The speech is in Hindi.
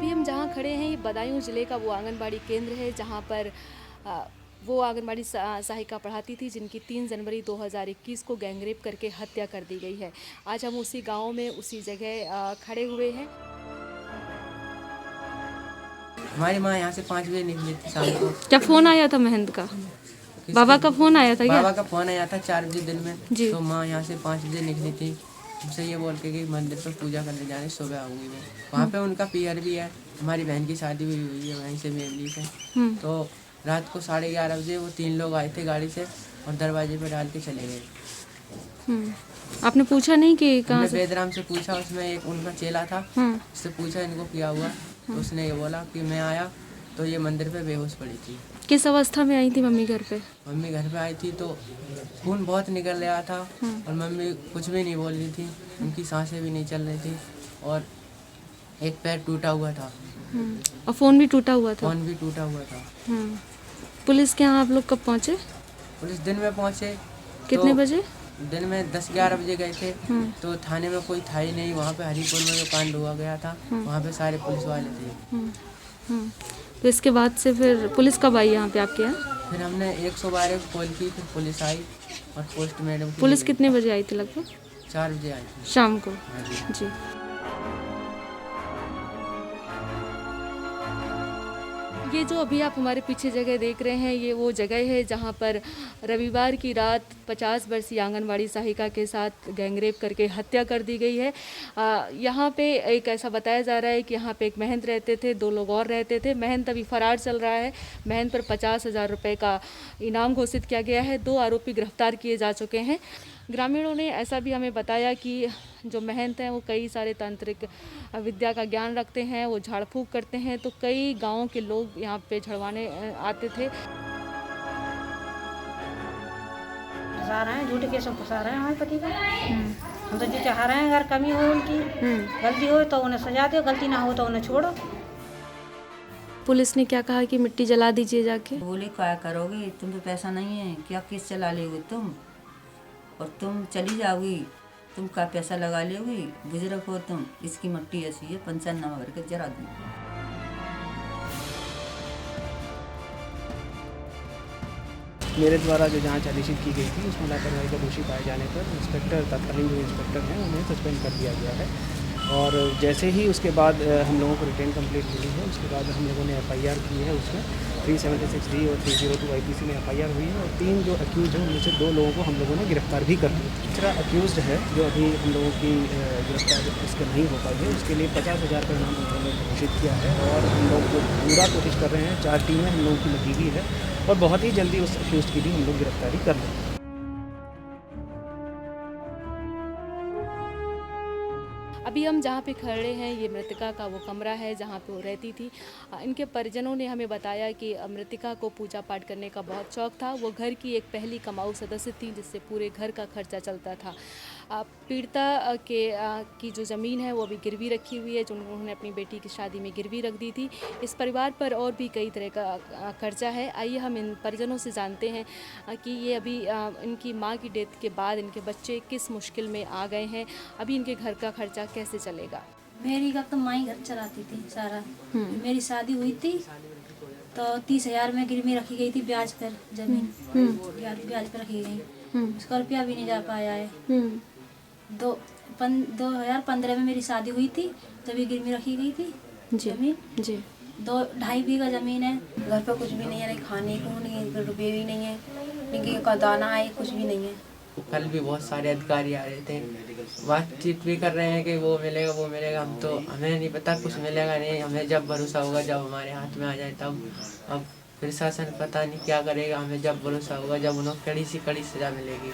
अभी हम जहाँ खड़े हैं ये बदायूं ज़िले का वो आंगनबाड़ी केंद्र है जहाँ पर वो आंगनबाड़ी सहायिका पढ़ाती थी जिनकी 3 जनवरी 2021 को गैंगरेप करके हत्या कर दी गई है। आज हम उसी गांव में उसी जगह खड़े हुए हैं। हमारी माँ यहाँ से 5 बजे निकली थी शाम को। क्या फ़ोन आया था महंत का? बाबा का फ़ोन आया था क्या? बाबा का फ़ोन आया था 4 बजे दिन में जी। तो माँ यहाँ से 5 बजे निकली थी। हमसे ये बोल के कि मंदिर पर पूजा करने जाने सुबह आऊँगी मैं। वहाँ पे उनका पीयर भी है, हमारी बहन की शादी भी हुई है वहीं से मेमली से। तो रात को 11:30 बजे वो 3 लोग आए थे गाड़ी से और दरवाजे पर डाल के चले गए। आपने पूछा नहीं कि कहाँ से? बेदराम से पूछा, उसमें एक उनका चेला था, उससे पूछा इनको क्या हुआ तो उसने ये बोला कि मैं आया तो ये मंदिर पे बेहोश पड़ी थी। किस अवस्था में आई थी मम्मी घर पे? मम्मी घर पे आई थी तो खून बहुत निकल रहा था और मम्मी कुछ भी नहीं बोल रही थी, उनकी सांसें भी नहीं चल रही थी और एक पैर टूटा हुआ था। और फ़ोन भी टूटा हुआ था? फ़ोन भी टूटा हुआ था। पुलिस के यहाँ आप लोग कब पहुँचे? पुलिस दिन में पहुँचे। कितने बजे? दिन में 10-11 बजे गए थे। तो थाने में कोई था ही नहीं। वहाँ पे हरिपुर में जो कांड हुआ गया था वहाँ पे सारे पुलिस वाले थे। तो इसके बाद से फिर पुलिस कब आई यहाँ पे आपके यहाँ? फिर हमने 112 को कॉल की, फिर पुलिस आई और पोस्टमार्टम। पुलिस कितने बजे आई थी लगभग? 4 बजे आई थी शाम को। हाँ जी। ये जो अभी आप हमारे पीछे जगह देख रहे हैं ये वो जगह है जहाँ पर रविवार की रात 50 वर्षीय आंगनबाड़ी सहायिका के साथ गैंगरेप करके हत्या कर दी गई है। यहाँ पे एक ऐसा बताया जा रहा है कि यहाँ पे एक महंत रहते थे, 2 लोग और रहते थे। महंत अभी फरार चल रहा है। महंत पर 50,000 रुपये का इनाम घोषित किया गया है। 2 आरोपी गिरफ्तार किए जा चुके हैं। ग्रामीणों ने ऐसा भी हमें बताया कि जो महंत हैं वो कई सारे तांत्रिक विद्या का ज्ञान रखते हैं, वो झाड़ फूँक करते हैं, तो कई गांवों के लोग यहाँ पे झड़वाने आते थे। फंसा रहे हैं, झूठे केस में फंसा रहे हैं हमारे पति को। हम तो जो चाह रहे हैं अगर कमी हो उनकी, गलती हो तो उन्हें सजा दो, गलती ना हो तो उन्हें छोड़ो। पुलिस ने क्या कहा कि मिट्टी जला दीजिए जाके? बोले क्या करोगे, तुम पे पैसा नहीं है, क्या केस चला लोगे तुम, और तुम चली जाओगी, तुम का पैसा लगा लोगी, बुजुर्ग हो तुम, इसकी मट्टी ऐसी है, पंचनामा भर के जरा दूँ। मेरे द्वारा जो जांच आदेशित की गई थी उसमें लापरवाही का दोषी पाए जाने पर इंस्पेक्टर, तत्कालीन जो इंस्पेक्टर हैं उन्हें सस्पेंड कर दिया गया है। और जैसे ही उसके बाद हम लोगों को रिटेन कंप्लेंट मिली है उसके बाद हम लोगों ने FIR की है। उसमें 376D और 302 IPC में FIR हुई है और 3 जो अक्यूज़ हैं उनमें से 2 लोगों को हम लोगों ने गिरफ्तार भी कर दिया। तीसरा अक्यूज़ है जो अभी हम लोगों की गिरफ्तार इसका नहीं हो पाई है, उसके लिए 50,000 का इनाम उन्होंने घोषित किया है और हम लोग पूरा कोशिश कर रहे हैं। 4 टीमें हम लोगों की लगी हुई है और बहुत ही जल्दी उस अक्यूज़ की भी हम लोग गिरफ्तारी कर लेंगे। अभी हम जहाँ पे खड़े हैं ये मृतिका का वो कमरा है जहाँ पे वो रहती थी। इनके परिजनों ने हमें बताया कि मृतिका को पूजा पाठ करने का बहुत शौक़ था। वो घर की एक पहली कमाऊ सदस्य थी जिससे पूरे घर का खर्चा चलता था। पीड़िता की जो ज़मीन है वो अभी गिरवी रखी हुई है, जो उन्होंने अपनी बेटी की शादी में गिरवी रख दी थी। इस परिवार पर और भी कई तरह का कर्जा है। आइए हम इन परिजनों से जानते हैं कि ये अभी इनकी माँ की डेथ के बाद इनके बच्चे किस मुश्किल में आ गए हैं, अभी इनके घर का खर्चा कैसे चलेगा। मेरी का तो माँ ही घर चलाती थी सारा। मेरी शादी हुई थी तो 30,000 में गिरवी रखी गई थी ब्याज पर जमीन, ब्याज पर रखी गई। उसका रुपया भी नहीं जा पाया है। 2015 में मेरी शादी हुई थी तभी गिरवी रखी गई थी जमीन। जी 2-2.5 बीघा जमीन है। घर पे कुछ भी नहीं है, खाने को नहीं, रुपये भी नहीं है, निकी का दाना है, कुछ भी नहीं है। कल भी बहुत सारे अधिकारी आ रहे थे, बातचीत भी कर रहे हैं कि वो मिलेगा वो मिलेगा। हम तो हमें नहीं पता कुछ मिलेगा नहीं, हमें जब भरोसा होगा जब हमारे हाथ में आ जाए तब। अब प्रशासन पता नहीं क्या करेगा, हमें जब भरोसा होगा जब उन्हें कड़ी से कड़ी सजा मिलेगी।